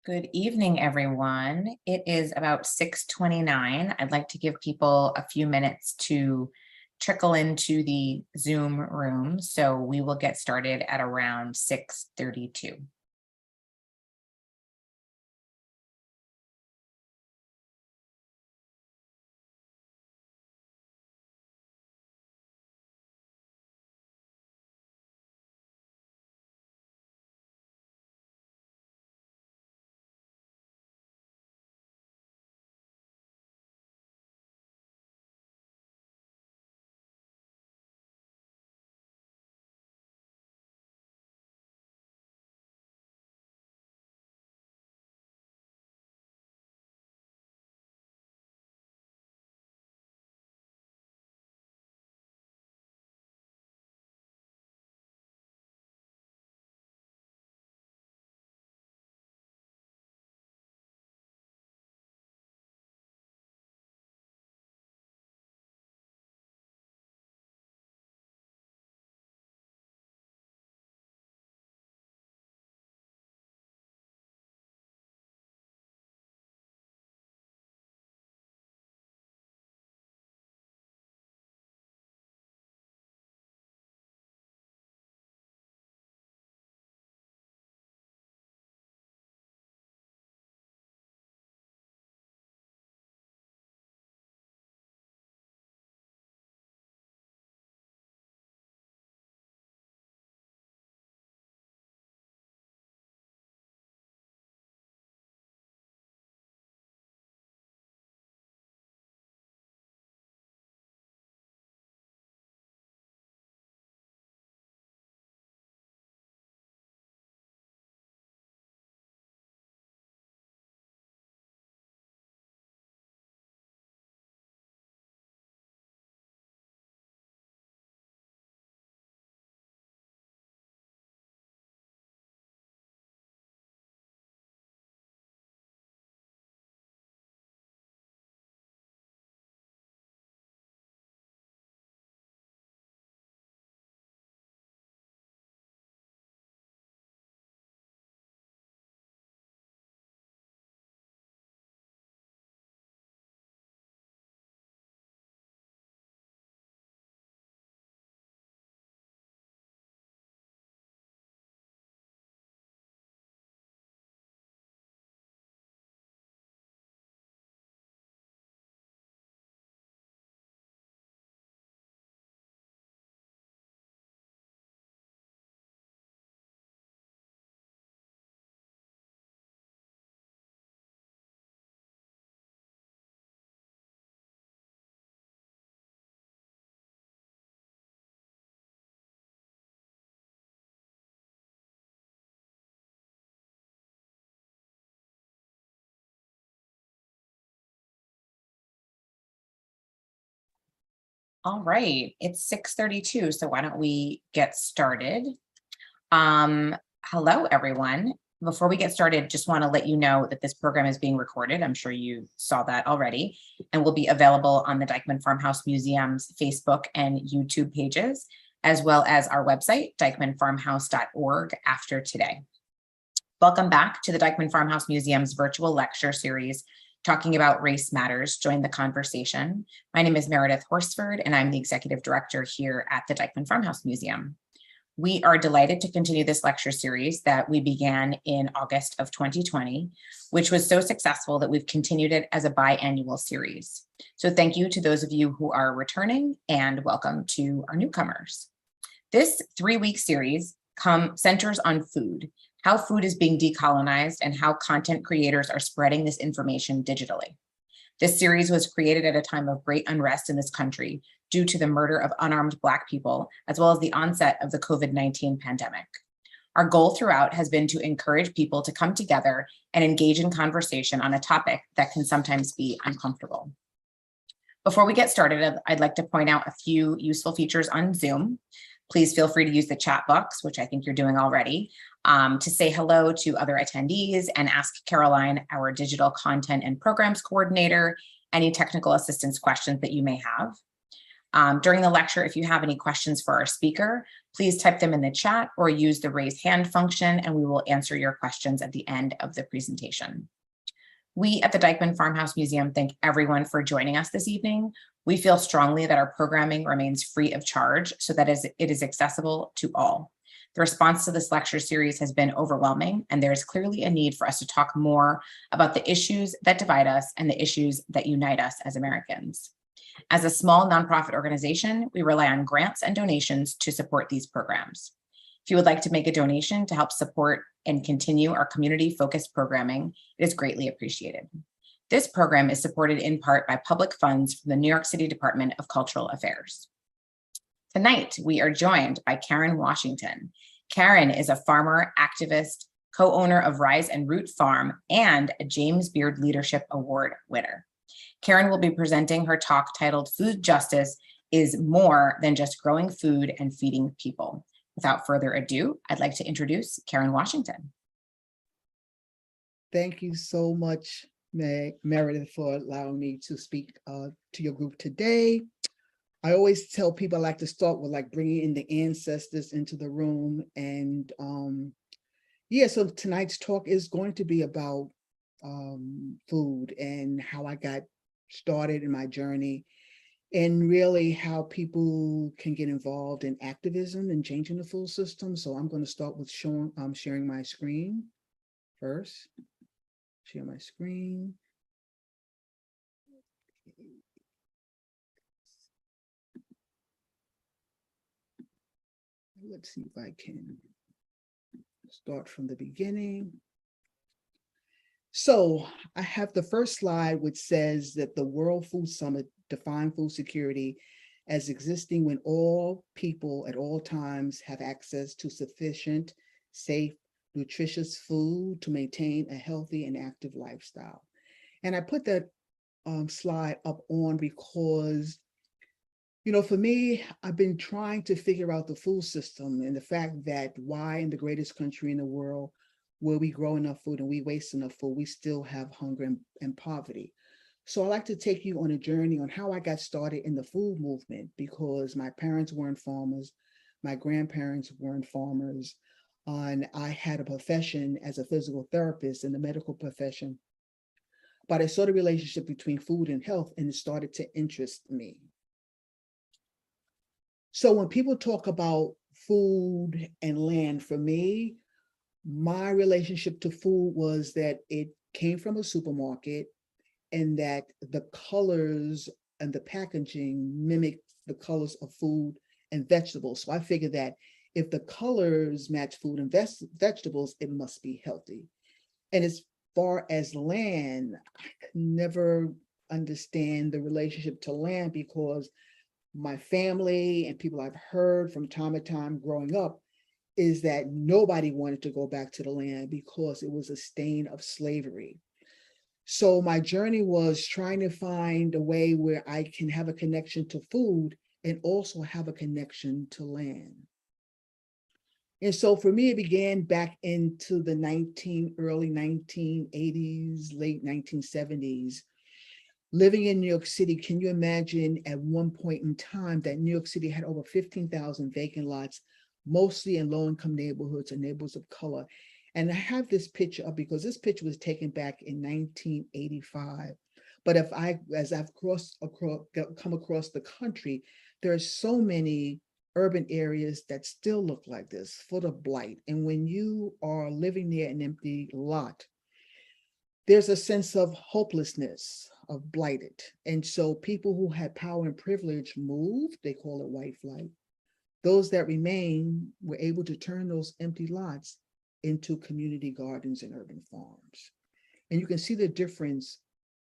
Good evening, everyone. It is about 6:29. I'd like to give people a few minutes to trickle into the Zoom room, so we will get started at around 6:32. All right, it's 6:32, so why don't we get started? Hello, everyone. Before we get started, just want to let you know that this program is being recorded. I'm sure you saw that already, and will be available on the Dyckman Farmhouse Museum's Facebook and YouTube pages, as well as our website, dyckmanfarmhouse.org, after today. Welcome back to the Dyckman Farmhouse Museum's virtual lecture series talking about race matters. Join the conversation. My name is Meredith Horsford, and I'm the executive director here at the Dyckman Farmhouse Museum. We are delighted to continue this lecture series that we began in August of 2020, which was so successful that we've continued it as a biannual series. So thank you to those of you who are returning, and welcome to our newcomers. This 3-week series centers on food, how food is being decolonized, and how content creators are spreading this information digitally. This series was created at a time of great unrest in this country due to the murder of unarmed Black people, as well as the onset of the COVID-19 pandemic. Our goal throughout has been to encourage people to come together and engage in conversation on a topic that can sometimes be uncomfortable. Before we get started, I'd like to point out a few useful features on Zoom. Please feel free to use the chat box, which I think you're doing already, to say hello to other attendees and ask Caroline, our digital content and programs coordinator, any technical assistance questions that you may have. During the lecture, if you have any questions for our speaker, please type them in the chat or use the raise hand function, and we will answer your questions at the end of the presentation. We at the Dyckman Farmhouse Museum thank everyone for joining us this evening. We feel strongly that our programming remains free of charge so that it is accessible to all. The response to this lecture series has been overwhelming, and there is clearly a need for us to talk more about the issues that divide us and the issues that unite us as Americans. As a small nonprofit organization, we rely on grants and donations to support these programs. If you would like to make a donation to help support and continue our community-focused programming, it is greatly appreciated. This program is supported in part by public funds from the New York City Department of Cultural Affairs. Tonight, we are joined by Karen Washington. Karen is a farmer, activist, co-owner of Rise and Root Farm, and a James Beard Leadership Award winner. Karen will be presenting her talk titled Food Justice is More Than Just Growing Food and Feeding People. Without further ado, I'd like to introduce Karen Washington. Thank you so much, Meredith, for allowing me to speak to your group today. I always tell people I like to start with bringing in the ancestors into the room. And so tonight's talk is going to be about food and how I got started in my journey, and really how people can get involved in activism and changing the food system. So I'm going to start with sharing my screen first. Share my screen. Let's see if I can start from the beginning. So I have the first slide, which says that the World Food Summit defined food security as existing when all people at all times have access to sufficient, safe, nutritious food to maintain a healthy and active lifestyle. And I put that slide up on because, for me, I've been trying to figure out the food system and the fact that why in the greatest country in the world where we grow enough food and we waste enough food, we still have hunger and poverty. So I'd like to take you on a journey on how I got started in the food movement, because my parents weren't farmers, my grandparents weren't farmers, and I had a profession as a physical therapist in the medical profession. But I saw the relationship between food and health, and it started to interest me. So when people talk about food and land, for me, my relationship to food was that it came from a supermarket and that the colors and the packaging mimic the colors of food and vegetables. So I figured that if the colors match food and vegetables, it must be healthy. And as far as land, I could never understand the relationship to land, because my family and people I've heard from time to time growing up is that nobody wanted to go back to the land because it was a stain of slavery. So my journey was trying to find a way where I can have a connection to food and also have a connection to land. And so for me, it began back into the early 1980s, late 1970s. Living in New York City, can you imagine at one point in time that New York City had over 15,000 vacant lots, mostly in low-income neighborhoods and neighborhoods of color? And I have this picture up because this picture was taken back in 1985. But as I've come across the country, there are so many urban areas that still look like this, full of blight. And when you are living near an empty lot, there's a sense of hopelessness, of blighted. And so people who had power and privilege moved, they call it white flight. Those that remain were able to turn those empty lots into community gardens and urban farms. And you can see the difference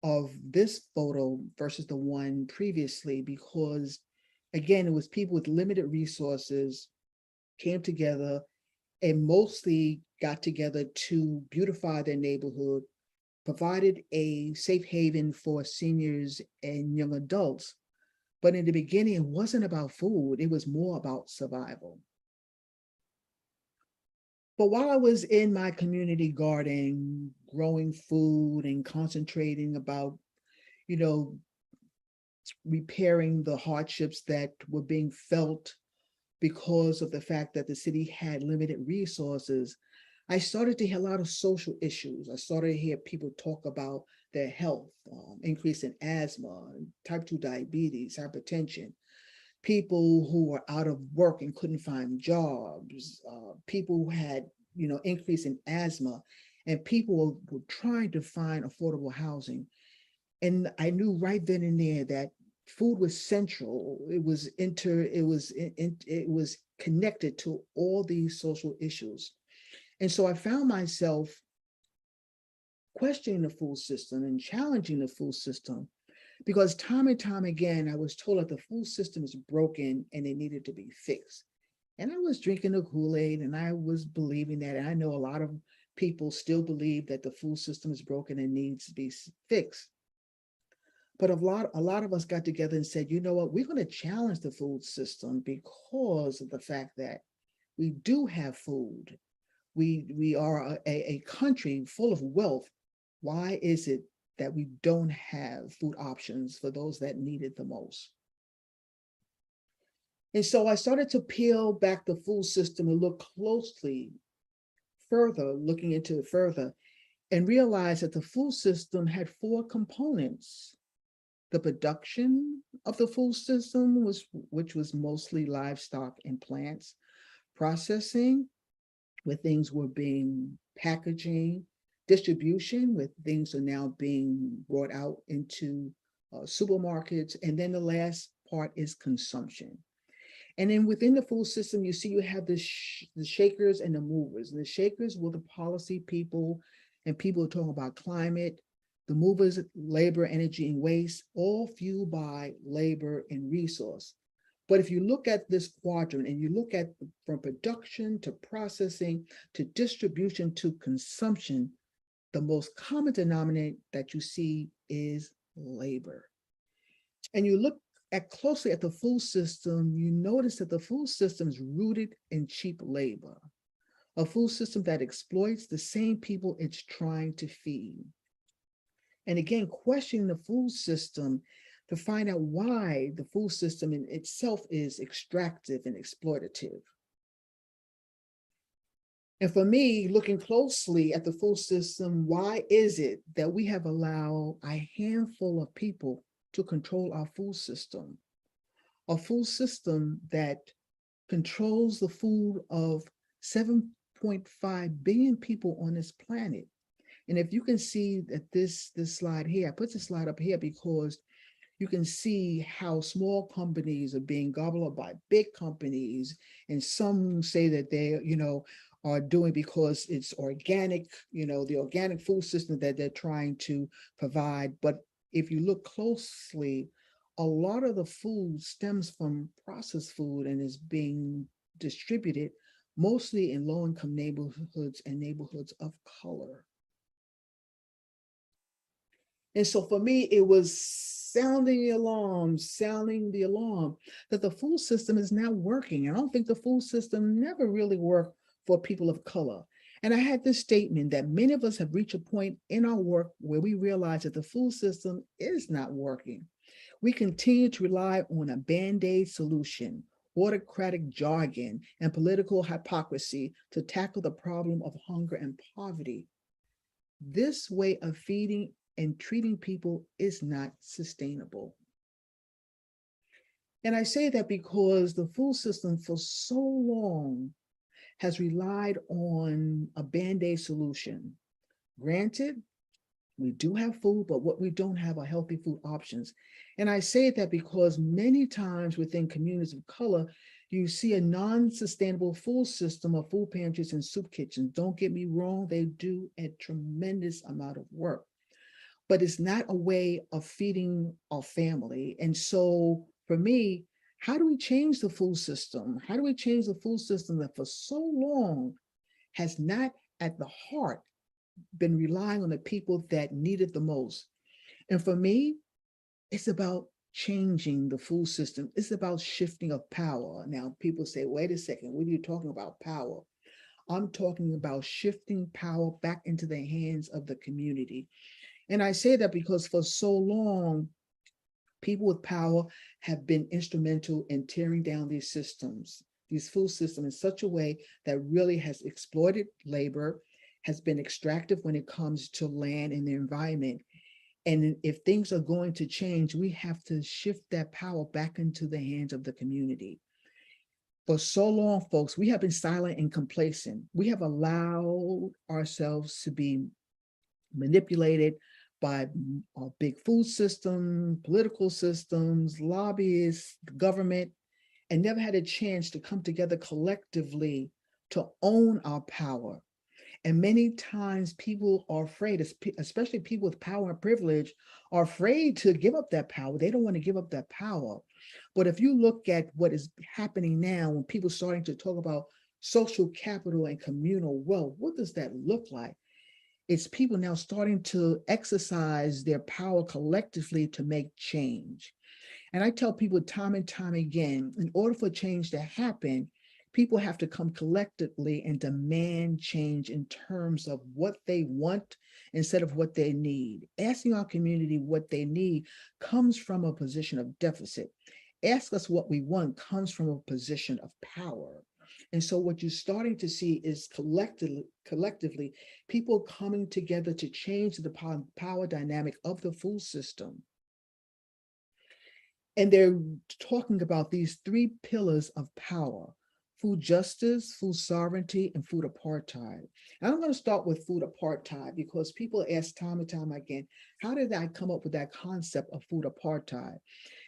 of this photo versus the one previously, because again, it was people with limited resources came together and mostly got together to beautify their neighborhood, provided a safe haven for seniors and young adults. But in the beginning, it wasn't about food, it was more about survival. But while I was in my community garden, growing food and concentrating about, repairing the hardships that were being felt because of the fact that the city had limited resources, I started to hear a lot of social issues. I started to hear people talk about their health, increase in asthma, type 2 diabetes, hypertension, people who were out of work and couldn't find jobs, people who had, increase in asthma, and people were trying to find affordable housing. And I knew right then and there that food was central. It was connected to all these social issues. And so I found myself questioning the food system and challenging the food system, because time and time again, I was told that the food system is broken and it needed to be fixed. And I was drinking the Kool-Aid and I was believing that. And I know a lot of people still believe that the food system is broken and needs to be fixed. But a lot of us got together and said, you know what, we're going to challenge the food system because of the fact that we do have food. We are a country full of wealth. Why is it that we don't have food options for those that need it the most? And so I started to peel back the food system and look closely looking into it further, and realize that the food system had 4 components. The production of the food system which was mostly livestock and plants, processing, where things were being packaging, distribution, where things are now being brought out into supermarkets, and then the last part is consumption. And then within the food system, you have the shakers and the movers. And the shakers were the policy people and people who are talking about climate. The movers, labor, energy, and waste, all fueled by labor and resource. But if you look at this quadrant and you look at from production to processing to distribution to consumption, the most common denominator that you see is labor. And you look closely at the food system, you notice that the food system is rooted in cheap labor, a food system that exploits the same people it's trying to feed. And again, questioning the food system to find out why the food system in itself is extractive and exploitative. And for me, looking closely at the food system, why is it that we have allowed a handful of people to control our food system? A food system that controls the food of 7.5 billion people on this planet. And if you can see that this slide here, I put this slide up here because you can see how small companies are being gobbled up by big companies. And some say that they, are doing because it's organic, the organic food system that they're trying to provide. But if you look closely, a lot of the food stems from processed food and is being distributed mostly in low-income neighborhoods and neighborhoods of color. And so for me, it was sounding the alarm that the food system is now working. I don't think the food system never really worked for people of color. And I had this statement that many of us have reached a point in our work where we realize that the food system is not working. We continue to rely on a Band-Aid solution, autocratic jargon, and political hypocrisy to tackle the problem of hunger and poverty. This way of feeding and treating people is not sustainable. And I say that because the food system for so long has relied on a Band-Aid solution. Granted, we do have food, but what we don't have are healthy food options. And I say that because many times within communities of color, you see a non-sustainable food system of food pantries and soup kitchens. Don't get me wrong, they do a tremendous amount of work, but it's not a way of feeding our family. And so for me, how do we change the food system? How do we change the food system that for so long has not at the heart been relying on the people that need it the most? And for me, it's about changing the food system. It's about shifting of power. Now, people say, wait a second, what are you talking about power? I'm talking about shifting power back into the hands of the community. And I say that because for so long, People with power have been instrumental in tearing down these systems, these food systems, in such a way that really has exploited labor, has been extractive when it comes to land and the environment. And if things are going to change, we have to shift that power back into the hands of the community. For so long, folks, we have been silent and complacent. We have allowed ourselves to be manipulated by big food systems, political systems, lobbyists, government, and never had a chance to come together collectively to own our power. And many times people are afraid, especially people with power and privilege, are afraid to give up that power. They don't want to give up that power. But if you look at what is happening now, when people are starting to talk about social capital and communal wealth, what does that look like? It's people now starting to exercise their power collectively to make change. And I tell people time and time again, in order for change to happen, people have to come collectively and demand change in terms of what they want instead of what they need. Asking our community what they need comes from a position of deficit. Ask us what we want comes from a position of power. And so what you're starting to see is collectively, people coming together to change the power dynamic of the food system. And they're talking about these three pillars of power: food justice, food sovereignty, and food apartheid. And I'm going to start with food apartheid because people ask time and time again, how did I come up with that concept of food apartheid?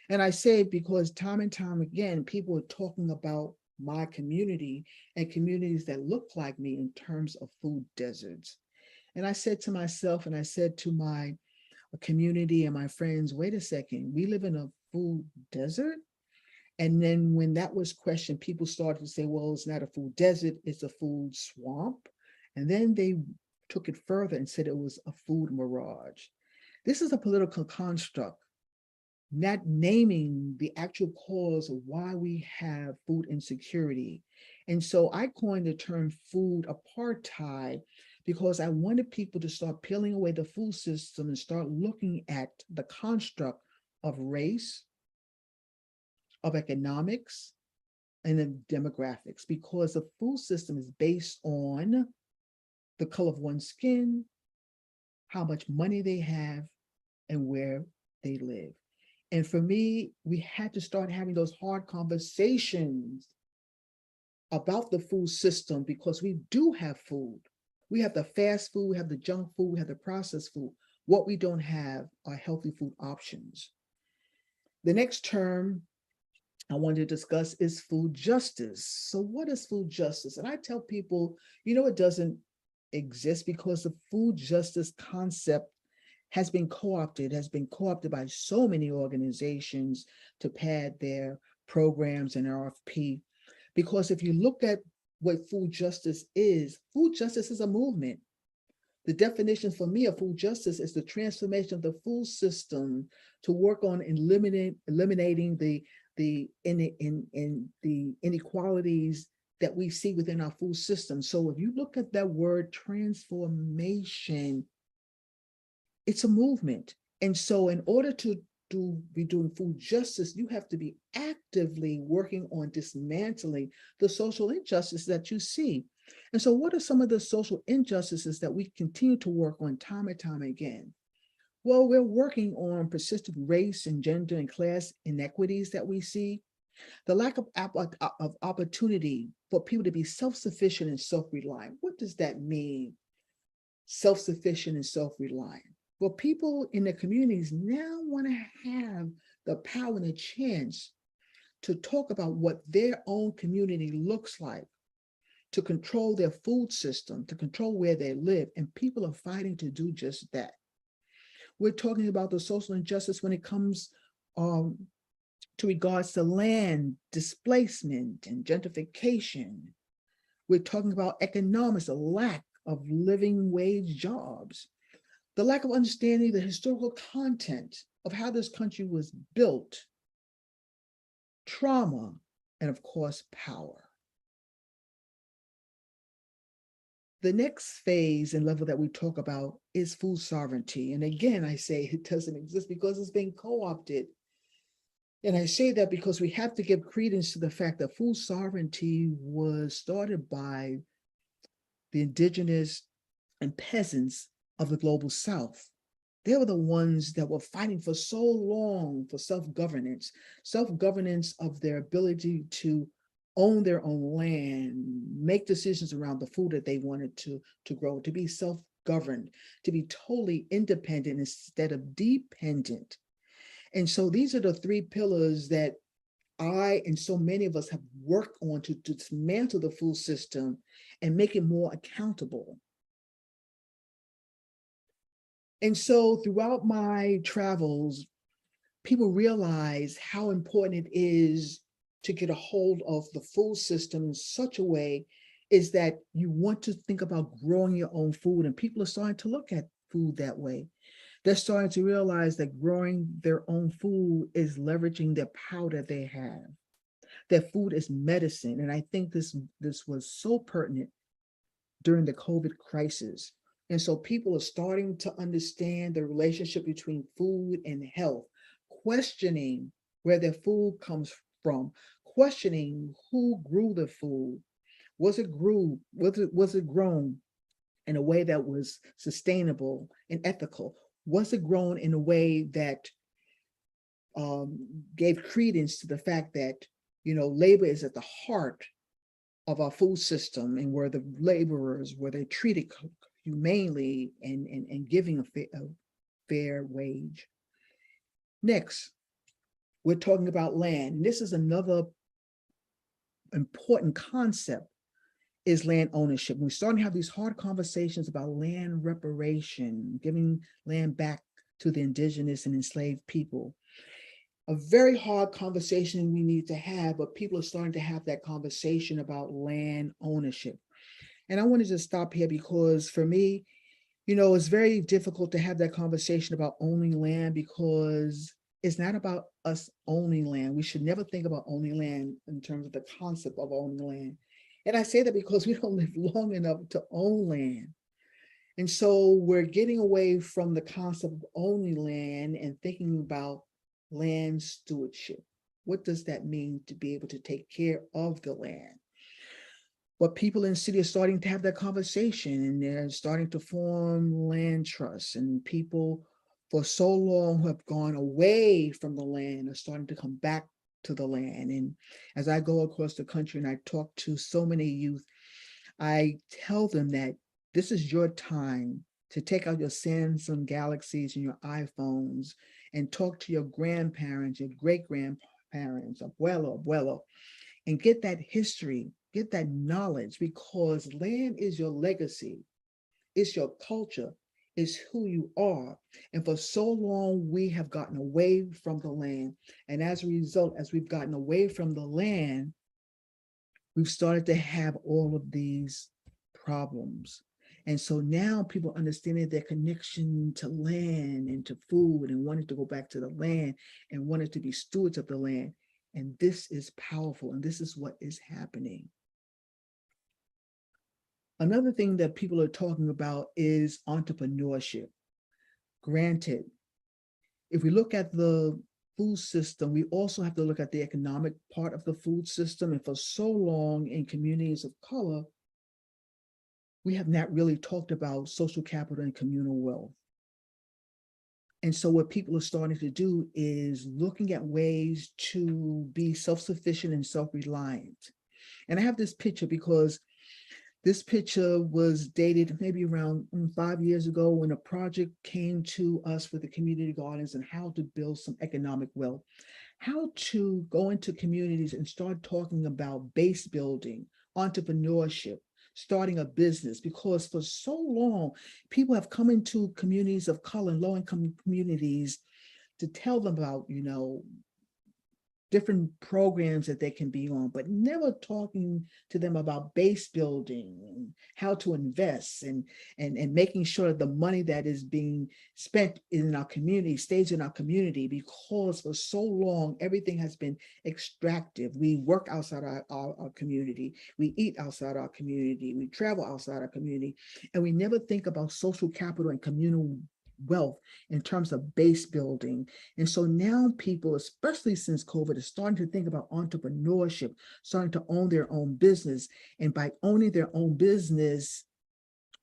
And I say because time and time again, people are talking about my community and communities that look like me in terms of food deserts. And I said to myself, and I said to my community and my friends, wait a second, we live in a food desert? And then when that was questioned, people started to say, well, it's not a food desert, it's a food swamp. And then they took it further and said it was a food mirage. This is a political construct, not naming the actual cause of why we have food insecurity. And so I coined the term food apartheid because I wanted people to start peeling away the food system and start looking at the construct of race, of economics, and of demographics, because the food system is based on the color of one's skin, how much money they have, and where they live. And for me, we had to start having those hard conversations about the food system because we do have food. We have the fast food, we have the junk food, we have the processed food. What we don't have are healthy food options. The next term I want to discuss is food justice. So what is food justice? And I tell people, it doesn't exist because the food justice concept has been co-opted by so many organizations to pad their programs and RFP. Because if you look at what food justice is a movement. The definition for me of food justice is the transformation of the food system to work on eliminating the inequalities that we see within our food system. So if you look at that word transformation, it's a movement. And so in order to be doing food justice, you have to be actively working on dismantling the social injustice that you see. And so what are some of the social injustices that we continue to work on time and time again? Well, we're working on persistent race and gender and class inequities that we see, the lack of opportunity for people to be self-sufficient and self-reliant. What does that mean? Self-sufficient and self-reliant. Well, people in the communities now want to have the power and the chance to talk about what their own community looks like, to control their food system, to control where they live, and people are fighting to do just that. We're talking about the social injustice when it comes to regards to land displacement and gentrification. We're talking about economics, the lack of living wage jobs, the lack of understanding the historical content of how this country was built, trauma, and of course, power. The next phase and level that we talk about is food sovereignty. And again, I say it doesn't exist because it's been co-opted And I say that because we have to give credence to the fact that food sovereignty was started by the indigenous and peasants of the global South. They were the ones that were fighting for so long for self-governance of their ability to own their own land, make decisions around the food that they wanted to grow, to be self-governed, to be totally independent instead of dependent. And so these are the three pillars that I and so many of us have worked on to dismantle the food system and make it more accountable. And so throughout my travels, people realize how important it is to get a hold of the food system in such a way is that you want to think about growing your own food, and people are starting to look at food that way. They're starting to realize that growing their own food is leveraging the power that they have. That food is medicine. And I think this was so pertinent during the COVID crisis. And so people are starting to understand the relationship between food and health, questioning where their food comes from, questioning who grew the food. Was it grown in a way that was sustainable and ethical? Was it grown in a way that gave credence to the fact that, labor is at the heart of our food system, and where the laborers, were they treated humanely and giving a fair wage. Next, we're talking about land. And this is another important concept, is land ownership. We're starting to have these hard conversations about land reparation, giving land back to the indigenous and enslaved people. A very hard conversation we need to have, but people are starting to have that conversation about land ownership. And I want to just stop here because for me, it's very difficult to have that conversation about owning land, because it's not about us owning land. We should never think about owning land in terms of the concept of owning land. And I say that because we don't live long enough to own land. And so we're getting away from the concept of owning land and thinking about land stewardship. What does that mean to be able to take care of the land? But people in the city are starting to have that conversation, and they're starting to form land trusts, and people for so long who have gone away from the land are starting to come back to the land. And as I go across the country and I talk to so many youth, I tell them that this is your time to take out your Samsung Galaxies and your iPhones and talk to your grandparents, your great-grandparents, abuelo, and get that history, get that knowledge, because land is your legacy, it's your culture, it's who you are. And for so long, we have gotten away from the land. And as a result, as we've gotten away from the land, we've started to have all of these problems. And so now people understanding their connection to land and to food and wanting to go back to the land and wanting to be stewards of the land. And this is powerful, and this is what is happening. Another thing that people are talking about is entrepreneurship. Granted, if we look at the food system, we also have to look at the economic part of the food system. And for so long in communities of color, we have not really talked about social capital and communal wealth. And so what people are starting to do is looking at ways to be self-sufficient and self-reliant. And I have this picture because this picture was dated maybe around 5 years ago, when a project came to us with the community gardens and how to build some economic wealth, how to go into communities and start talking about base building, entrepreneurship, starting a business. Because for so long, people have come into communities of color and low-income communities to tell them about, different programs that they can be on, but never talking to them about base building and how to invest and making sure that the money that is being spent in our community stays in our community. Because for so long, everything has been extractive. We work outside our community. We eat outside our community. We travel outside our community. And we never think about social capital and communal wealth in terms of base building. And so now people, especially since COVID, are starting to think about entrepreneurship, starting to own their own business. And by owning their own business,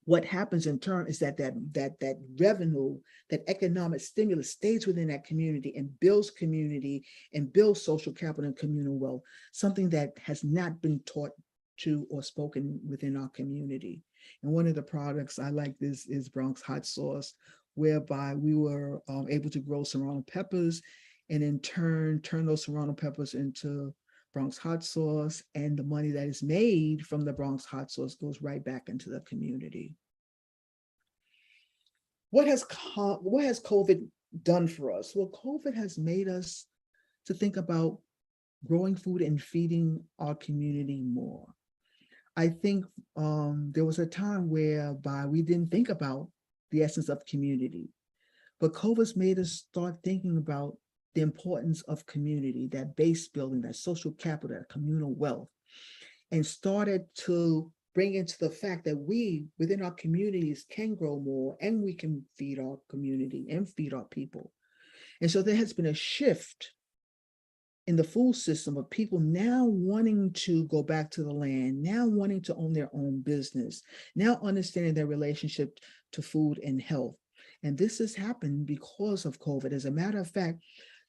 what happens in turn is that revenue, that economic stimulus stays within that community and builds community and builds social capital and communal wealth, something that has not been taught to or spoken within our community. And one of the products I like this is Bronx hot sauce, whereby we were able to grow serrano peppers and in turn turn those serrano peppers into Bronx hot sauce, and the money that is made from the Bronx hot sauce goes right back into the community. What has COVID done for us? Well, COVID has made us to think about growing food and feeding our community more. I think there was a time whereby we didn't think about the essence of community, but COVID's made us start thinking about the importance of community, that base building, that social capital, that communal wealth, and started to bring into the fact that we within our communities can grow more and we can feed our community and feed our people. And so there has been a shift in the food system of people now wanting to go back to the land, now wanting to own their own business, now understanding their relationship to food and health. And this has happened because of COVID. As a matter of fact,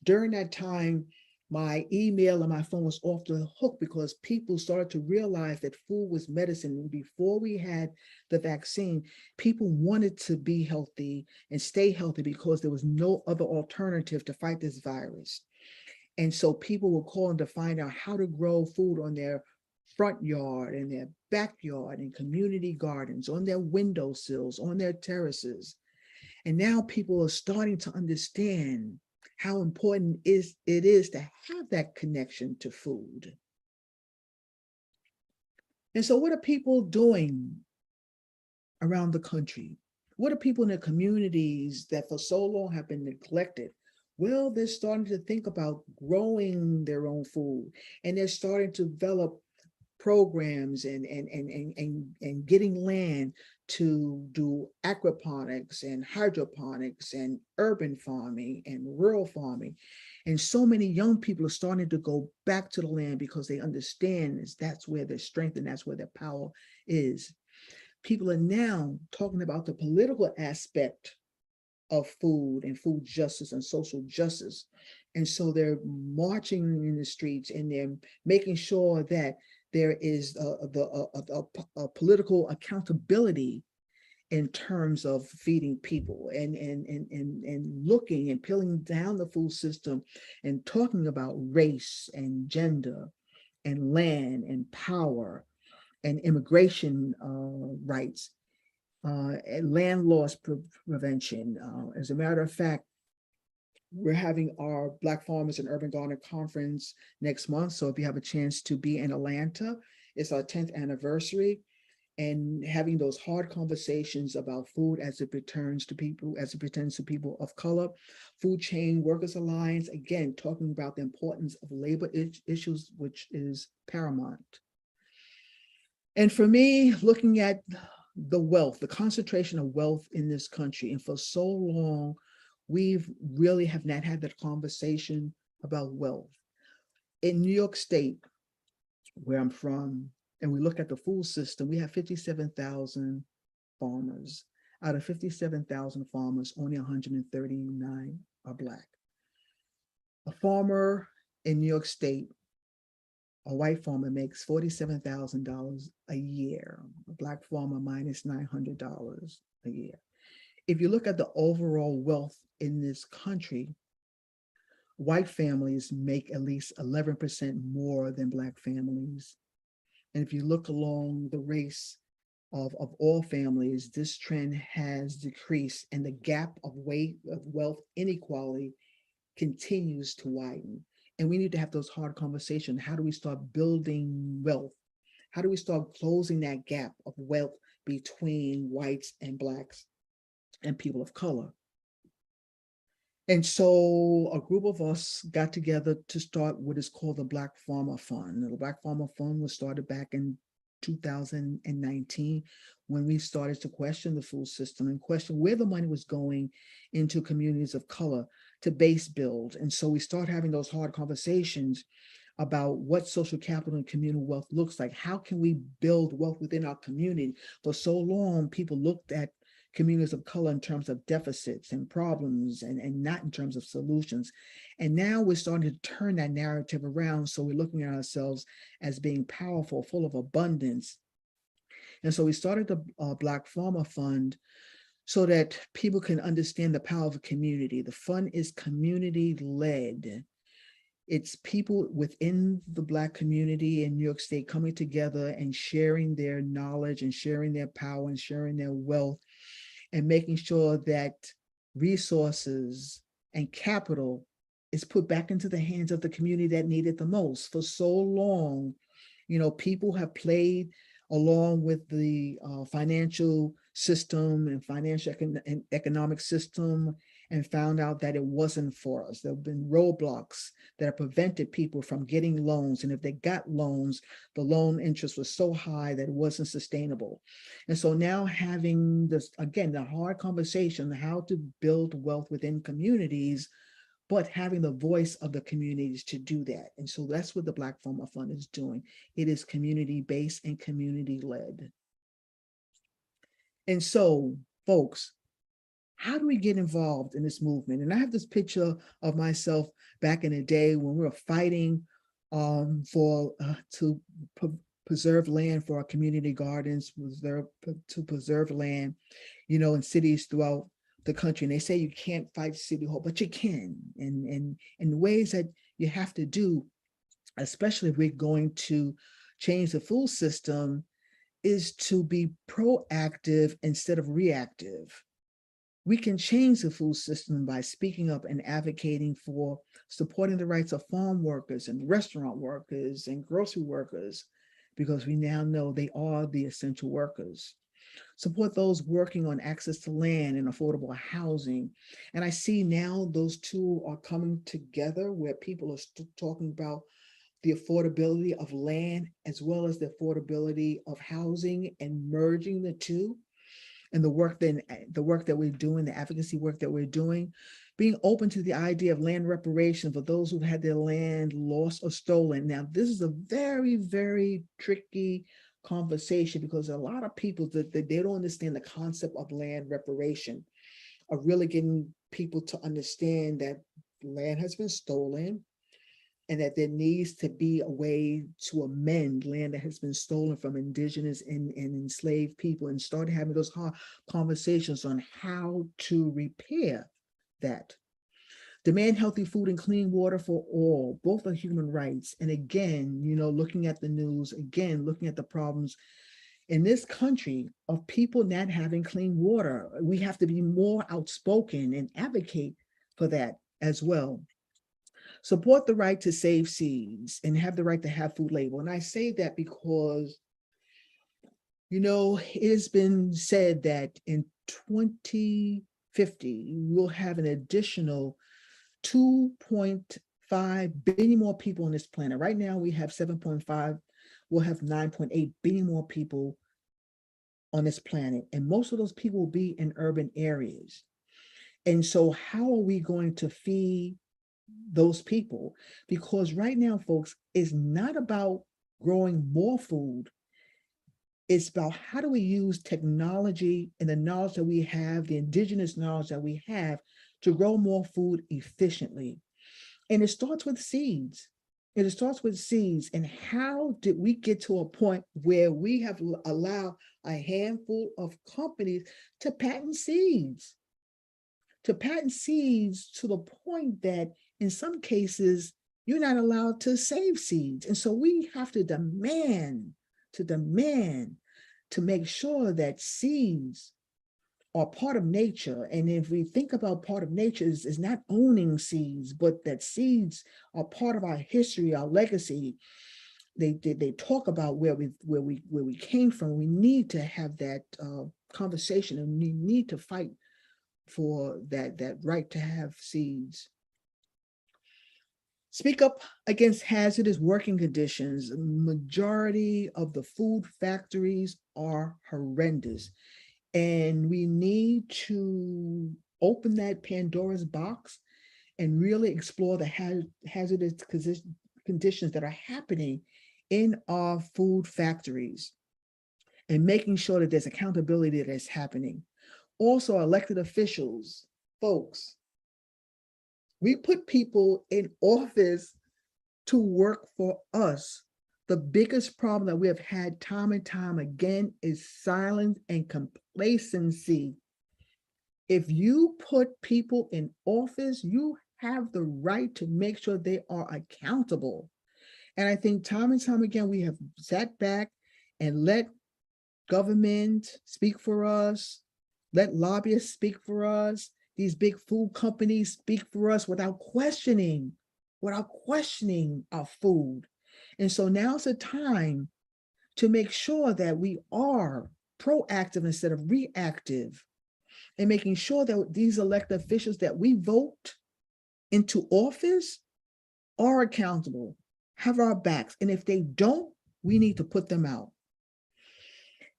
during that time, my email and my phone was off the hook because people started to realize that food was medicine. And before we had the vaccine, people wanted to be healthy and stay healthy because there was no other alternative to fight this virus. And so people were calling to find out how to grow food on their front yard and their backyard and community gardens, on their windowsills, on their terraces. And now people are starting to understand how important it is to have that connection to food. And so what are people doing around the country? What are people in the communities that for so long have been neglected? Well, they're starting to think about growing their own food, and they're starting to develop programs and getting land to do aquaponics and hydroponics and urban farming and rural farming. And so many young people are starting to go back to the land because they understand that's where their strength and that's where their power is. People are now talking about the political aspect of food and food justice and social justice. And so they're marching in the streets and they're making sure that there is a political accountability in terms of feeding people and looking and peeling down the food system and talking about race and gender and land and power and immigration rights, and land loss prevention. As a matter of fact, we're having our Black Farmers and Urban Gardener Conference next month. So if you have a chance to be in Atlanta, it's our 10th anniversary, and having those hard conversations about food as it pertains to people of color. Food Chain Workers Alliance, again, talking about the importance of labor issues, which is paramount. And for me, looking at the wealth, the concentration of wealth in this country, and for so long, we've really have not had that conversation about wealth. In New York State, where I'm from, and we look at the food system, we have 57,000 farmers. Out of 57,000 farmers, only 139 are Black. A farmer in New York State, a white farmer, makes $47,000 a year. A Black farmer minus $900 a year. If you look at the overall wealth in this country, white families make at least 11% more than Black families. And if you look along the race of all families, this trend has decreased, and the gap of wealth inequality continues to widen. And we need to have those hard conversations. How do we start building wealth? How do we start closing that gap of wealth between whites and Blacks and people of color? And so a group of us got together to start what is called the Black Pharma Fund. The Black Pharma Fund was started back in 2019, when we started to question the food system and question where the money was going into communities of color to base build. And so we start having those hard conversations about what social capital and communal wealth looks like. How can we build wealth within our community? For so long, people looked at communities of color in terms of deficits and problems and not in terms of solutions. And now we're starting to turn that narrative around. So we're looking at ourselves as being powerful, full of abundance. And so we started the Black Pharma Fund so that people can understand the power of a community. The fund is community-led. It's people within the Black community in New York State coming together and sharing their knowledge and sharing their power and sharing their wealth and making sure that resources and capital is put back into the hands of the community that need it the most. For so long, people have played along with the financial system and financial and economic system and found out that it wasn't for us. There have been roadblocks that have prevented people from getting loans. And if they got loans, the loan interest was so high that it wasn't sustainable. And so now having this, again, the hard conversation, how to build wealth within communities, but having the voice of the communities to do that. And so that's what the Black Pharma Fund is doing. It is community-based and community-led. And so, folks, how do we get involved in this movement? And I have this picture of myself back in the day when we were fighting to preserve land for our community gardens, to preserve land, in cities throughout the country. And they say you can't fight City Hall, but you can. And the ways that you have to do, especially if we're going to change the food system, is to be proactive instead of reactive. We can change the food system by speaking up and advocating for supporting the rights of farm workers and restaurant workers and grocery workers, because we now know they are the essential workers. Support those working on access to land and affordable housing. And I see now those two are coming together where people are talking about the affordability of land as well as the affordability of housing and merging the two. And the work that we're doing, the advocacy work that we're doing, being open to the idea of land reparation for those who've had their land lost or stolen. Now, this is a very, very tricky conversation because a lot of people that they don't understand the concept of land reparation, of really getting people to understand that land has been stolen and that there needs to be a way to amend land that has been stolen from indigenous and enslaved people, and start having those hard conversations on how to repair that. Demand healthy food and clean water for all. Both are human rights. And again, looking at the news, again, looking at the problems in this country of people not having clean water. We have to be more outspoken and advocate for that as well. Support the right to save seeds and have the right to have food label. And I say that because, it has been said that in 2050, we'll have an additional 2.5 billion more people on this planet. Right now, we have 7.5, we'll have 9.8 billion more people on this planet. And most of those people will be in urban areas. And so how are we going to feed those people? Because right now, folks, it's not about growing more food. It's about how do we use technology and the knowledge that we have, the indigenous knowledge that we have, to grow more food efficiently. And it starts with seeds. It starts with seeds. And how did we get to a point where we have allowed a handful of companies to patent seeds? To patent seeds to the point that in some cases, you're not allowed to save seeds. And so we have to demand to make sure that seeds are part of nature. And if we think about part of nature is not owning seeds, but that seeds are part of our history, our legacy. They talk about where we came from. We need to have that conversation, and we need to fight for that right to have seeds. Speak up against hazardous working conditions. Majority of the food factories are horrendous. And we need to open that Pandora's box and really explore the hazardous conditions that are happening in our food factories and making sure that there's accountability that is happening. Also, elected officials, folks, we put people in office to work for us. The biggest problem that we have had time and time again is silence and complacency. If you put people in office, you have the right to make sure they are accountable. And I think time and time again, we have sat back and let government speak for us, let lobbyists speak for us, these big food companies speak for us without questioning our food. And so now's the time to make sure that we are proactive instead of reactive, and making sure that these elected officials that we vote into office are accountable, have our backs. And if they don't, we need to put them out.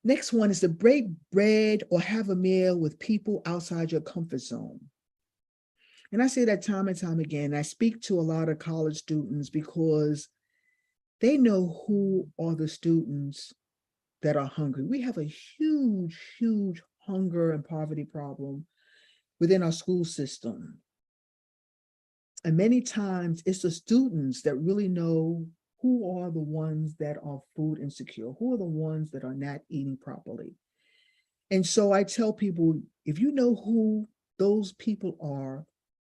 Next one is to break bread or have a meal with people outside your comfort zone. And I say that time and time again. I speak to a lot of college students because they know who are the students that are hungry. We have a huge, huge hunger and poverty problem within our school system. And many times it's the students that really know who are the ones that are food insecure, who are the ones that are not eating properly. And so I tell people, if you know who those people are,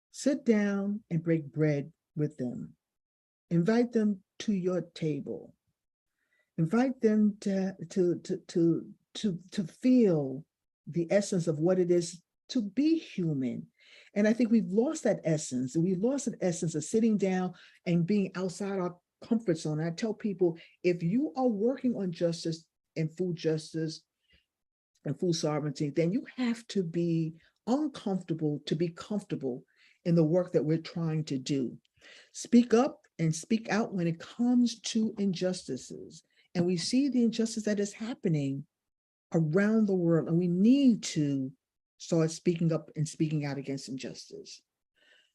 sit down and break bread with them. Invite them to your table. Invite them to feel the essence of what it is to be human. And I think we've lost that essence. And we lost that essence of sitting down and being outside our comfort zone. I tell people, if you are working on justice and food sovereignty, then you have to be uncomfortable to be comfortable in the work that we're trying to do. Speak up and speak out when it comes to injustices. And we see the injustice that is happening around the world, and we need to start speaking up and speaking out against injustice.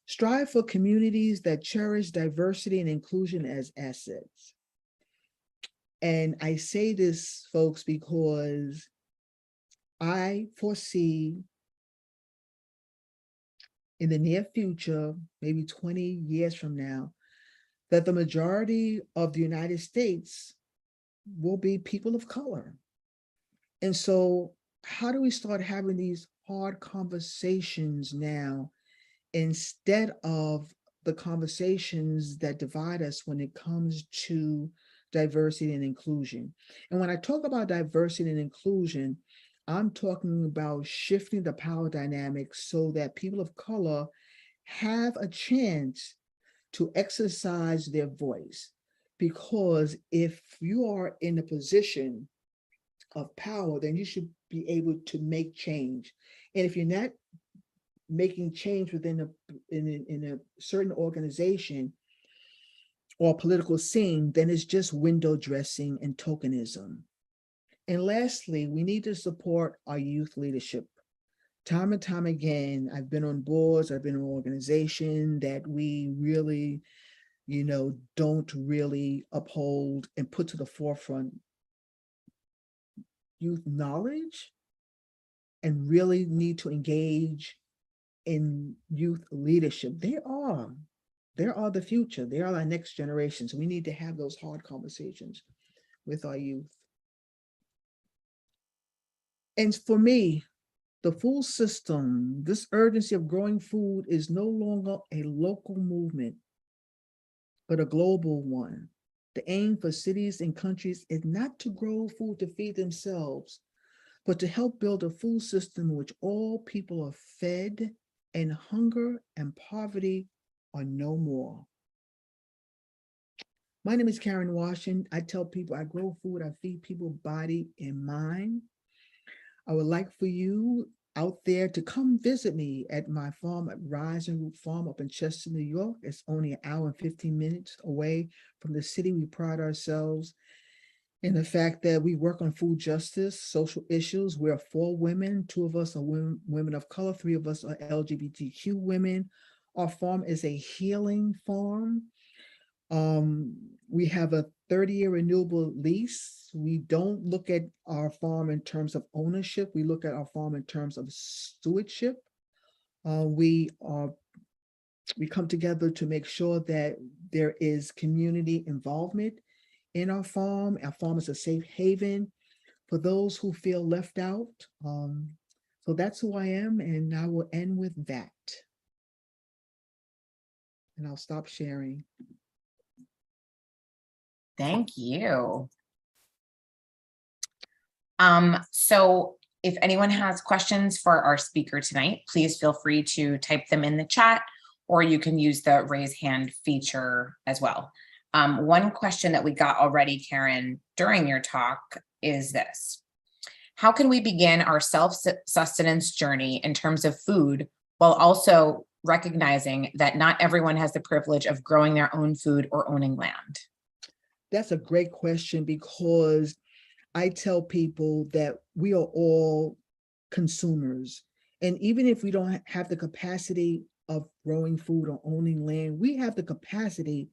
Strive for communities that cherish diversity and inclusion as assets. And I say this, folks, because I foresee in the near future, maybe 20 years from now, that the majority of the United States will be people of color. And so how do we start having these hard conversations now instead of the conversations that divide us when it comes to diversity and inclusion? And when I talk about diversity and inclusion, I'm talking about shifting the power dynamics so that people of color have a chance to exercise their voice. Because if you are in a position of power, then you should be able to make change. And if you're not making change within in a certain organization or political scene, then it's just window dressing and tokenism. And lastly, we need to support our youth leadership. Time and time again, I've been on boards, I've been in an organization that we really, don't really uphold and put to the forefront youth knowledge, and really need to engage in youth leadership. They are the future. They are our next generation. So we need to have those hard conversations with our youth. And for me, the food system, this urgency of growing food is no longer a local movement, but a global one. The aim for cities and countries is not to grow food to feed themselves, but to help build a food system in which all people are fed and hunger and poverty are no more. My name is Karen Washington. I tell people I grow food, I feed people body and mind. I would like for you out there to come visit me at my farm at Rise and Root Farm up in Chester, New York. It's only an hour and 15 minutes away from the city. We pride ourselves in the fact that we work on food justice, social issues. We're 4 women. 2 of us are women of color. 3 of us are LGBTQ women. Our farm is a healing farm. We have a 30-year renewable lease. We don't look at our farm in terms of ownership. We look at our farm in terms of stewardship. We come together to make sure that there is community involvement in our farm. Our farm is a safe haven for those who feel left out. So that's who I am, and I will end with that. And I'll stop sharing. Thank you. So if anyone has questions for our speaker tonight, please feel free to type them in the chat, or you can use the raise hand feature as well. One question that we got already, Karen, during your talk is this: how can we begin our self-sustenance journey in terms of food while also recognizing that not everyone has the privilege of growing their own food or owning land? That's a great question, because I tell people that we are all consumers. And even if we don't have the capacity of growing food or owning land, we have the capacity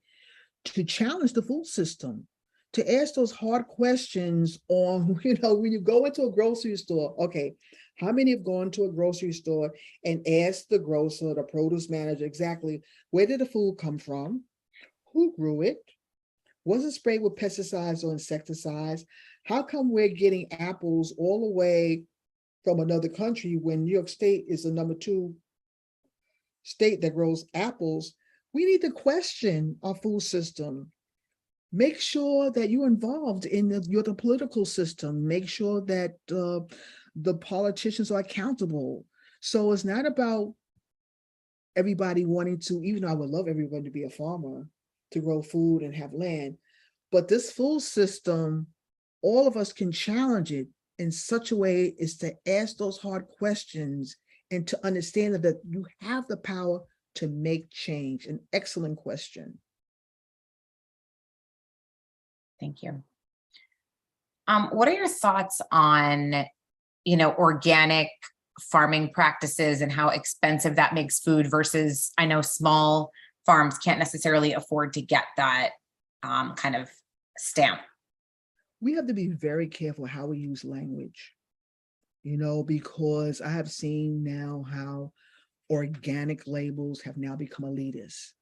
to challenge the food system, to ask those hard questions on, when you go into a grocery store, okay, how many have gone to a grocery store and asked the grocer, the produce manager, exactly where did the food come from? Who grew it? Was it sprayed with pesticides or insecticides? How come we're getting apples all the way from another country when New York State is the #2 state that grows apples? We need to question our food system. Make sure that you're involved in the political system. Make sure that the politicians are accountable. So it's not about everybody wanting to, even though I would love everyone to be a farmer, to grow food and have land. But this food system, all of us can challenge it in such a way as to ask those hard questions and to understand that you have the power to make change. An excellent question. Thank you. What are your thoughts on, organic farming practices and how expensive that makes food versus, I know small farms can't necessarily afford to get that kind of stamp? We have to be very careful how we use language, because I have seen now how organic labels have now become elitist.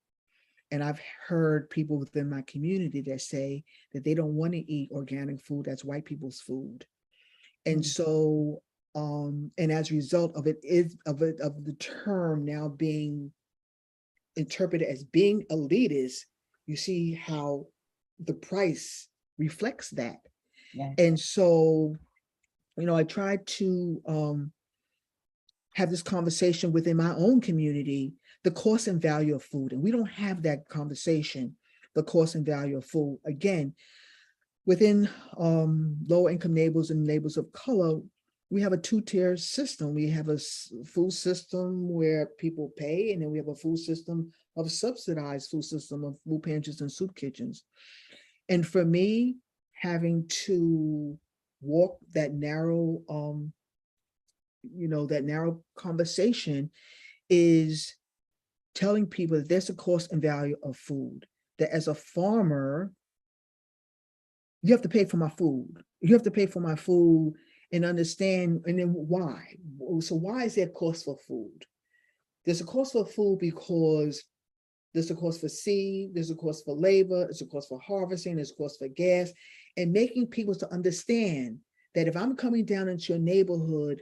And I've heard people within my community that say that they don't want to eat organic food, that's white people's food. And so, and as a result of the term now being interpreted as being elitist, you see how the price reflects that. Yeah. And so, I tried to have this conversation within my own community, the cost and value of food. And we don't have that conversation, the cost and value of food. Again, within lower income neighborhoods and neighborhoods of color, we have a 2-tier system. We have a food system where people pay, and then we have a food system of subsidized food system of food pantries and soup kitchens. And for me, having to walk that narrow, that narrow conversation is telling people that there's a cost and value of food, that as a farmer, you have to pay for my food. You have to pay for my food and understand, and then why? So why is there a cost for food? There's a cost for food because there's a cost for seed, there's a cost for labor, there's a cost for harvesting, there's a cost for gas, and making people to understand that if I'm coming down into your neighborhood,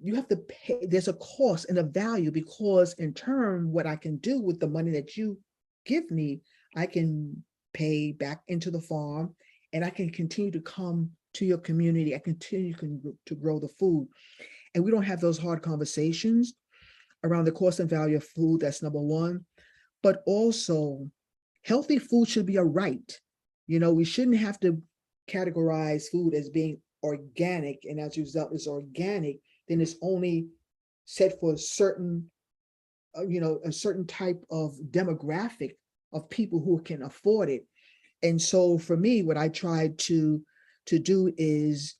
you have to pay, there's a cost and a value, because in turn, what I can do with the money that you give me, I can pay back into the farm, and I can continue to come to your community. I continue to grow the food. And we don't have those hard conversations around the cost and value of food. That's number one. But also, healthy food should be a right. We shouldn't have to categorize food as being organic, and as a result, it's organic then it's only set for a certain, a certain type of demographic of people who can afford it. And so for me, what I tried to do is,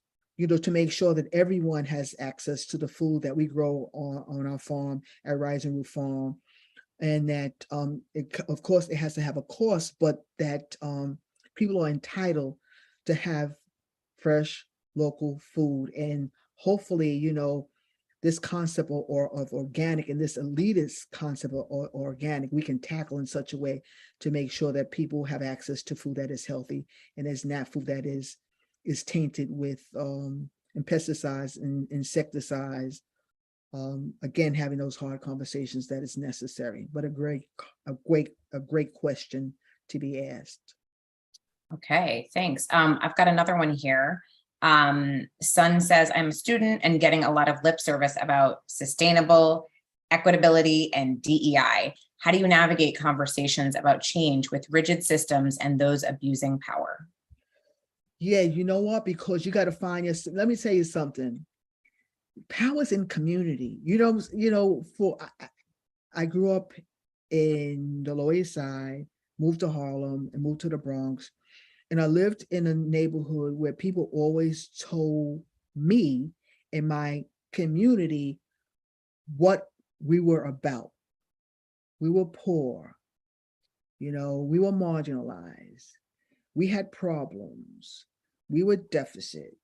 to make sure that everyone has access to the food that we grow on our farm at Rising Root Farm. And that, of course, it has to have a cost, but that people are entitled to have fresh local food. And hopefully, this concept of organic and this elitist concept of organic, we can tackle in such a way to make sure that people have access to food that is healthy and is not food that is tainted with pesticides and insecticides. Again, having those hard conversations that is necessary, but a great question to be asked. Okay, thanks. I've got another one here. Son says, I'm a student and getting a lot of lip service about sustainable, equitability, and DEI. How do you navigate conversations about change with rigid systems and those abusing power? Yeah, you know what? Because you got to find your, let me tell you something. Power's in community. I grew up in the Lower East Side, moved to Harlem and moved to the Bronx. And I lived in a neighborhood where people always told me in my community what we were about. We were poor, we were marginalized. We had problems. We were deficit.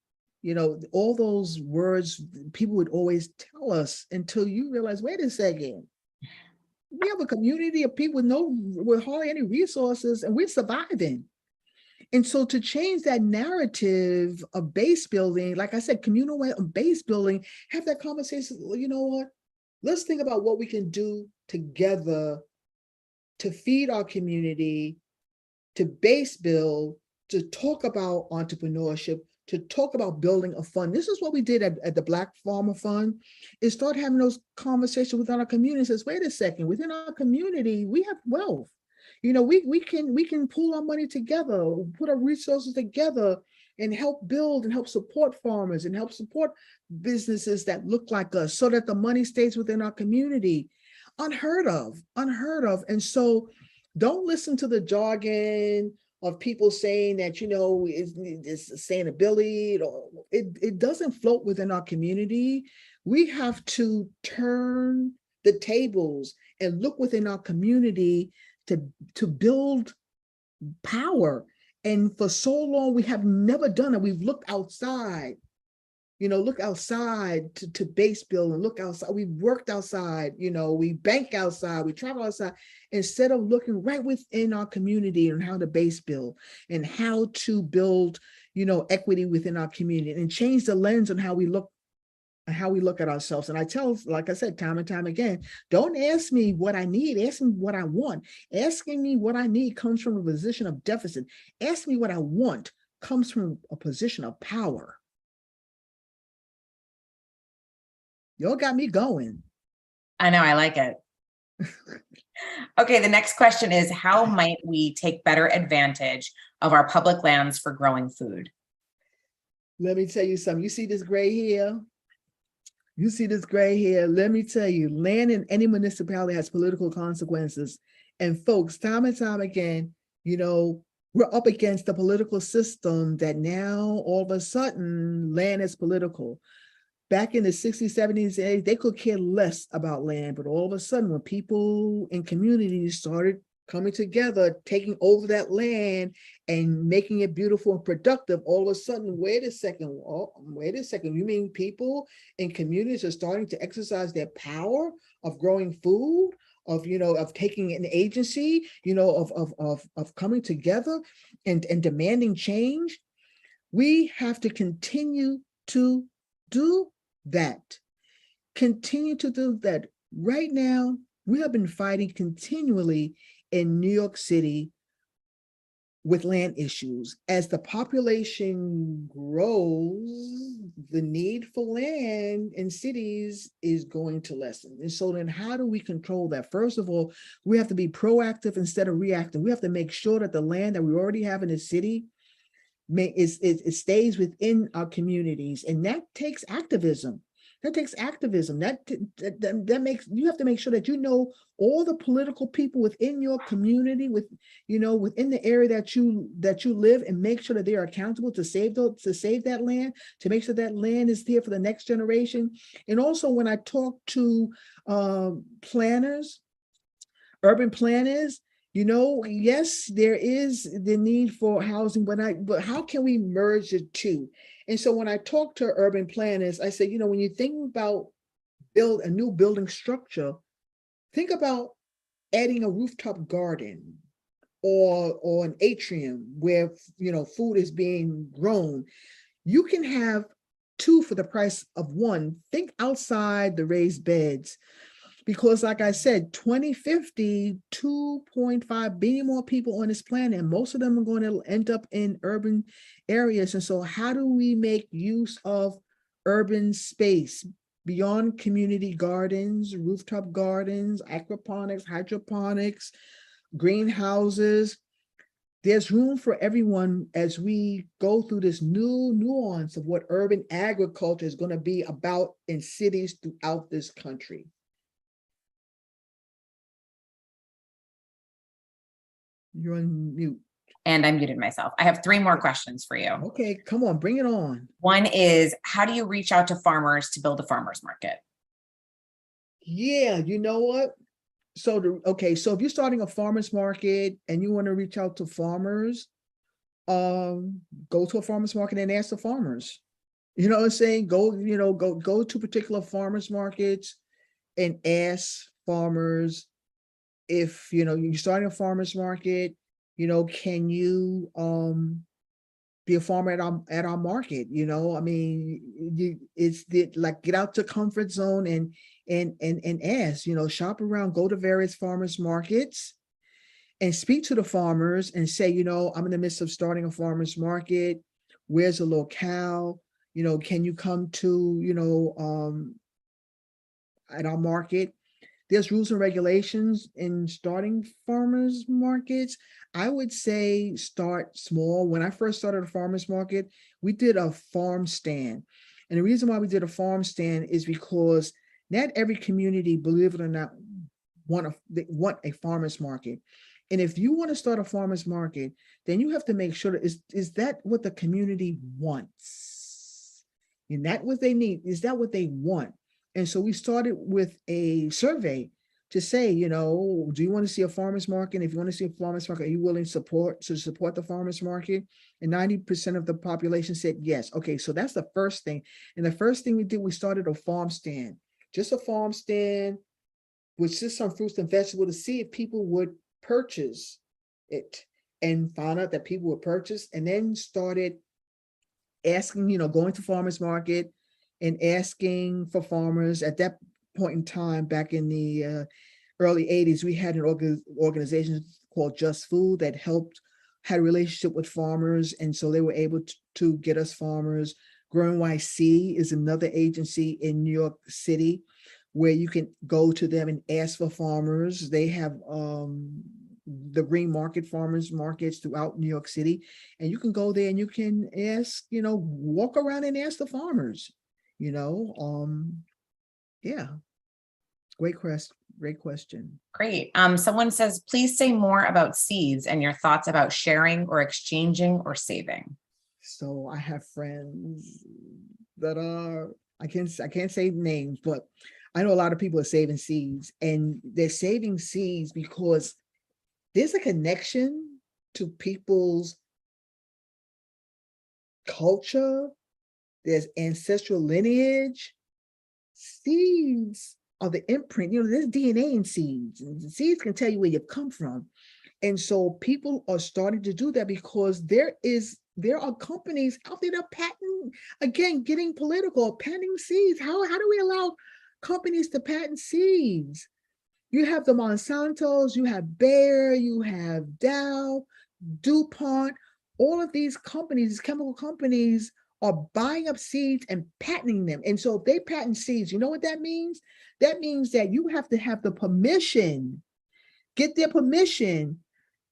All those words people would always tell us until you realize, wait a second, we have a community of people with hardly any resources and we're surviving. And so to change that narrative of base building, like I said, communal base building, have that conversation, you know what? Let's think about what we can do together to feed our community, to base build, to talk about entrepreneurship, to talk about building a fund. This is what we did at the Black Pharma Fund, is start having those conversations within our community. Says, wait a second, within our community, we have wealth. We can pool our money together, put our resources together and help build and help support farmers and help support businesses that look like us so that the money stays within our community. Unheard of. And so don't listen to the jargon of people saying that, it's sustainability. It doesn't float within our community. We have to turn the tables and look within our community to build power. And for so long, we have never done it. We've looked outside, look outside to base build and look outside. We've worked outside, we bank outside, we travel outside, instead of looking right within our community and how to base build and how to build, equity within our community and change the lens on how we look at ourselves. And I tell, like I said, time and time again, don't ask me what I need, ask me what I want. Asking me what I need comes from a position of deficit. Ask me what I want comes from a position of power. Y'all got me going. I know, I like it. Okay, the next question is, how might we take better advantage of our public lands for growing food? Let me tell you something. You see this gray here? Let me tell you, land in any municipality has political consequences. And folks, time and time again, we're up against the political system that now all of a sudden land is political. Back in the 60s, 70s, 80s, they could care less about land. But all of a sudden, when people in communities started coming together, taking over that land and making it beautiful and productive, all of a sudden, wait a second, you mean people in communities are starting to exercise their power of growing food, of taking an agency, of coming together and demanding change? We have to continue to do that. Continue to do that. Right now, we have been fighting continually in New York City with land issues. As the population grows, the need for land in cities is going to lessen. And so then how do we control that? First of all, we have to be proactive instead of reactive. We have to make sure that the land that we already have in the city it stays within our communities. And that takes activism. That takes activism. That makes, you have to make sure that you know all the political people within your community, within the area that you live, and make sure that they are accountable to save that land, to make sure that land is there for the next generation. And also, when I talk to planners, urban planners, yes, there is the need for housing, but how can we merge the two? And so when I talk to urban planners, I say, when you think about build a new building structure, think about adding a rooftop garden or an atrium where food is being grown. You can have two for the price of one. Think outside the raised beds. Because like I said, 2050, 2.5 billion more people on this planet, and most of them are going to end up in urban areas. And so how do we make use of urban space beyond community gardens, rooftop gardens, aquaponics, hydroponics, greenhouses? There's room for everyone as we go through this new nuance of what urban agriculture is going to be about in cities throughout this country. You're on mute. And I muted myself. I have 3 more questions for you. Okay, come on, bring it on. One is, how do you reach out to farmers to build a farmer's market? Yeah, you know what? So if you're starting a farmer's market and you want to reach out to farmers, go to a farmer's market and ask the farmers. You know what I'm saying? Go to particular farmers markets and ask farmers if you're starting a farmer's market, can you be a farmer at our market? I mean, like, get out to comfort zone and ask, shop around, go to various farmers markets and speak to the farmers and say, I'm in the midst of starting a farmer's market. Where's the locale? Can you come to, at our market? There's rules and regulations in starting farmers markets. I would say start small. When I first started a farmers market, we did a farm stand. And the reason why we did a farm stand is because not every community, believe it or not, want a farmers market. And if you want to start a farmers market, then you have to make sure that is that what the community wants? Is that what they need? Is that what they want? And so we started with a survey to say, do you want to see a farmer's market? If you want to see a farmer's market, are you willing to support the farmer's market? And 90% of the population said yes. Okay, so that's the first thing. And the first thing we did, we started a farm stand, just a farm stand with just some fruits and vegetables to see if people would purchase it, and found out that people would purchase, and then started asking, going to farmer's market and asking for farmers. At that point in time, back in the early 80s, we had an organization called Just Food that had a relationship with farmers. And so they were able to get us farmers. Grow NYC is another agency in New York City where you can go to them and ask for farmers. They have the green market farmers markets throughout New York City. And you can go there and you can ask, walk around and ask the farmers. Yeah. Great question. Great. Someone says, please say more about seeds and your thoughts about sharing or exchanging or saving. So I have friends that are, I can't say names, but I know a lot of people are saving seeds, and they're saving seeds because there's a connection to people's culture. There's ancestral lineage. Seeds are the imprint. There's DNA in seeds, and seeds can tell you where you've come from. And so people are starting to do that because there are companies out there that patent, again, getting political, patenting seeds. How do we allow companies to patent seeds? You have the Monsantos, you have Bayer, you have Dow, DuPont. All of these companies, chemical companies, are buying up seeds and patenting them. And so if they patent seeds, you know what that means? That means that you have to have the permission, get their permission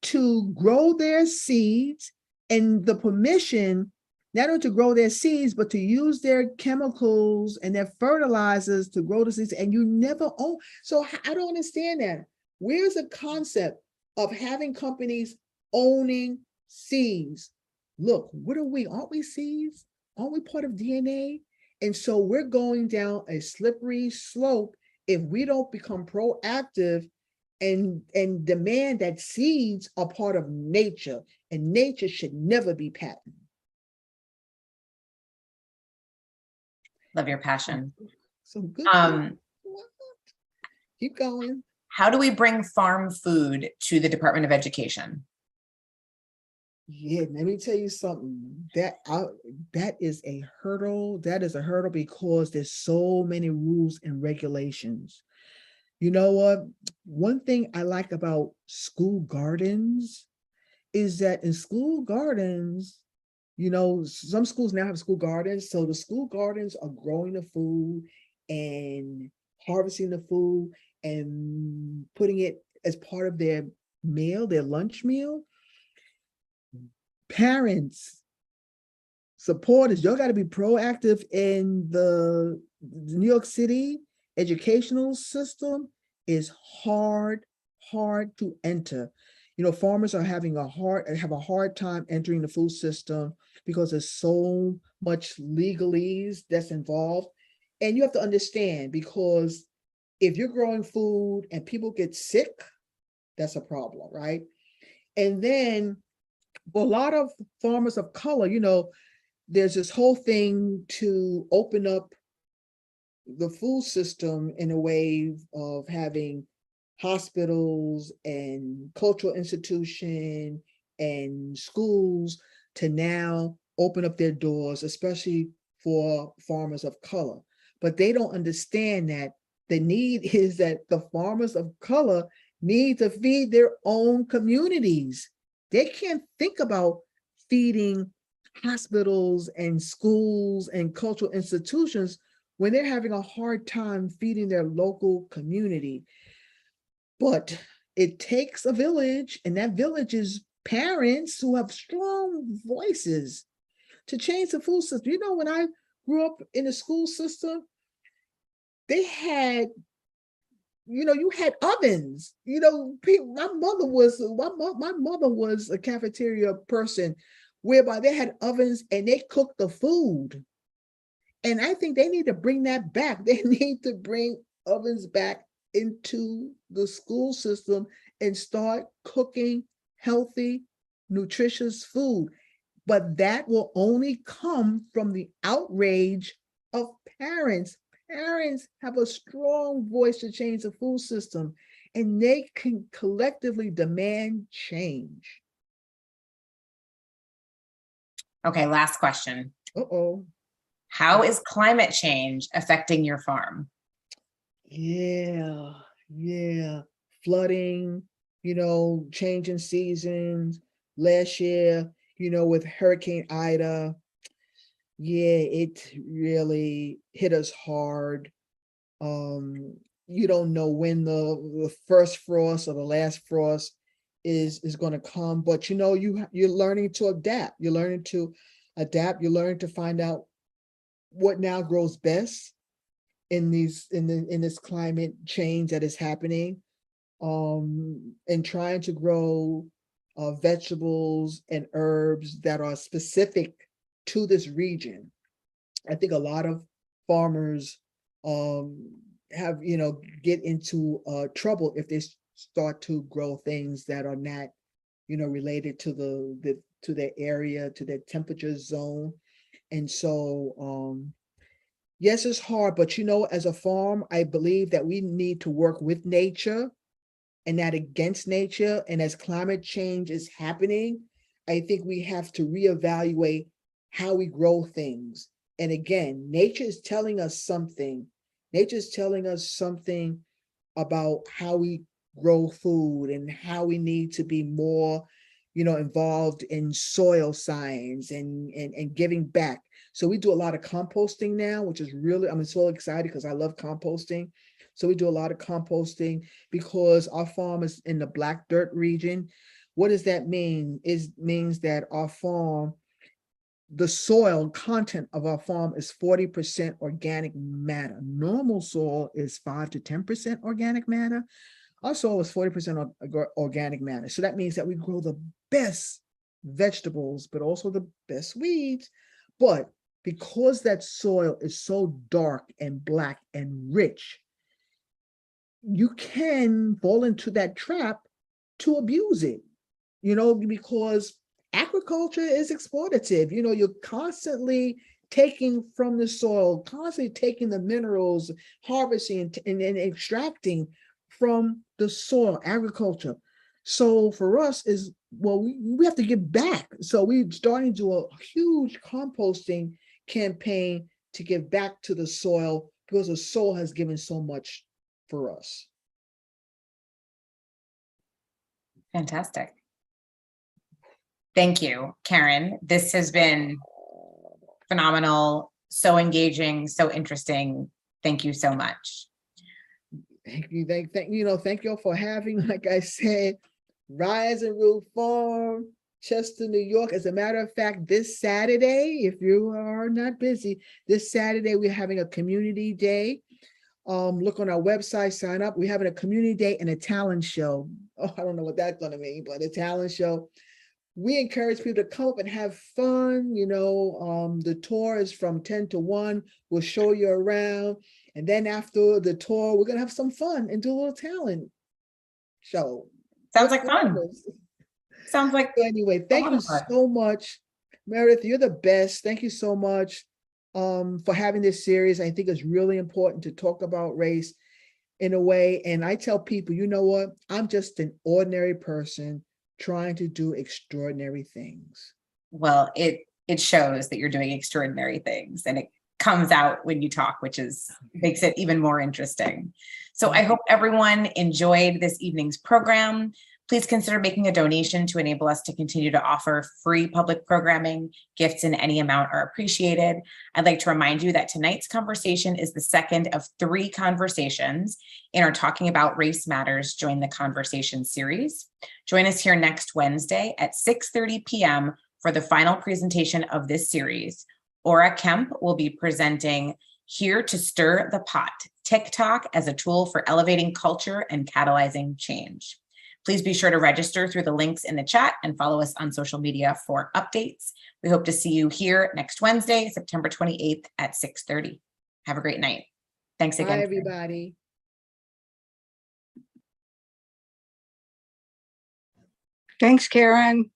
to grow their seeds, and the permission not only to grow their seeds, but to use their chemicals and their fertilizers to grow the seeds, and you never own. So I don't understand that. Where's the concept of having companies owning seeds? Look, what are we? Aren't we seeds? Aren't we part of DNA? And so we're going down a slippery slope if we don't become proactive and demand that seeds are part of nature, and nature should never be patented. Love your passion. So good. Keep going. How do we bring farm food to the Department of Education? Yeah, let me tell you something. That is a hurdle. That is a hurdle because there's so many rules and regulations. You know what? One thing I like about school gardens is that in school gardens, you know, some schools now have school gardens. So the school gardens are growing the food and harvesting the food and putting it as part of their meal, their lunch meal. Parents, supporters, y'all got to be proactive in the New York City educational system is hard to enter. You know, farmers are have a hard time entering the food system because there's so much legalese that's involved. And you have to understand, because if you're growing food and people get sick, that's a problem, right? And then a lot of farmers of color, you know, there's this whole thing to open up the food system in a way of having hospitals and cultural institution and schools to now open up their doors, especially for farmers of color. But they don't understand that the need is that the farmers of color need to feed their own communities. They can't think about feeding hospitals and schools and cultural institutions when they're having a hard time feeding their local community. But it takes a village, and that village is parents who have strong voices to change the food system. You know, when I grew up in the school system, they had, you know, you had ovens. You know, my mother was a cafeteria person, whereby they had ovens and they cooked the food. And I think they need to bring that back. They need to bring ovens back into the school system and start cooking healthy, nutritious food. But that will only come from the outrage of parents. Parents have a strong voice to change the food system, and they can collectively demand change. Okay, last question. Uh-oh. How is climate change affecting your farm? Yeah. Flooding, you know, changing seasons. Last year, you know, with Hurricane Ida, yeah, it really hit us hard. You don't know when the first frost or the last frost is going to come, but you know, you're learning to adapt. You're learning to adapt. You're learning to find out what now grows best in this climate change that is happening, and trying to grow vegetables and herbs that are specific to this region. I think a lot of farmers have, you know, get into trouble if they start to grow things that are not, you know, related to to their area, to their temperature zone. And so yes, it's hard, but you know, as a farm, I believe that we need to work with nature and not against nature. And as climate change is happening, I think we have to reevaluate how we grow things. And again, nature is telling us something. Nature is telling us something about how we grow food and how we need to be more, you know, involved in soil science and giving back. So we do a lot of composting now, which is really, I'm so excited because I love composting. So we do a lot of composting because our farm is in the black dirt region. What does that mean? It means that our farm the soil content of our farm is 40% organic matter. Normal soil is 5 to 10% organic matter. Our soil is 40% organic matter. So that means that we grow the best vegetables, but also the best weeds. But because that soil is so dark and black and rich, you can fall into that trap to abuse it, because agriculture is exploitative. You're constantly taking from the soil, constantly taking the minerals, harvesting and extracting from the soil, agriculture. So for us we have to give back. So we're starting to do a huge composting campaign to give back to the soil, because the soil has given so much for us. Fantastic. Thank you, Karen. This has been phenomenal, so engaging, so interesting. Thank you so much. Thank you. Thank you all for having, like I said, Rise and Root Farm, Chester, New York. As a matter of fact, this Saturday, if you are not busy, this Saturday, we're having a community day. Look on our website, sign up. We're having a community day and a talent show. Oh, I don't know what that's going to mean, but a talent show. We encourage people to come up and have fun. The tour is from 10 to 1. We'll show you around. And then after the tour, we're going to have some fun and do a little talent show. Sounds like fun. Sounds like. So anyway, thank you so much, Meredith. You're the best. Thank you so much for having this series. I think it's really important to talk about race in a way. And I tell people, you know what? I'm just an ordinary person trying to do extraordinary things. Well, it shows that you're doing extraordinary things, and it comes out when you talk, which makes it even more interesting. So I hope everyone enjoyed this evening's program. Please consider making a donation to enable us to continue to offer free public programming. Gifts in any amount are appreciated. I'd like to remind you that tonight's conversation is the second of 3 conversations in our Talking About Race Matters Join the Conversation series. Join us here next Wednesday at 6:30 p.m. for the final presentation of this series. Ora Kemp will be presenting Here to Stir the Pot, TikTok as a tool for elevating culture and catalyzing change. Please be sure to register through the links in the chat and follow us on social media for updates. We hope to see you here next Wednesday, September 28th at 6:30. Have a great night. Thanks again. Bye, everybody. Thanks, Karen.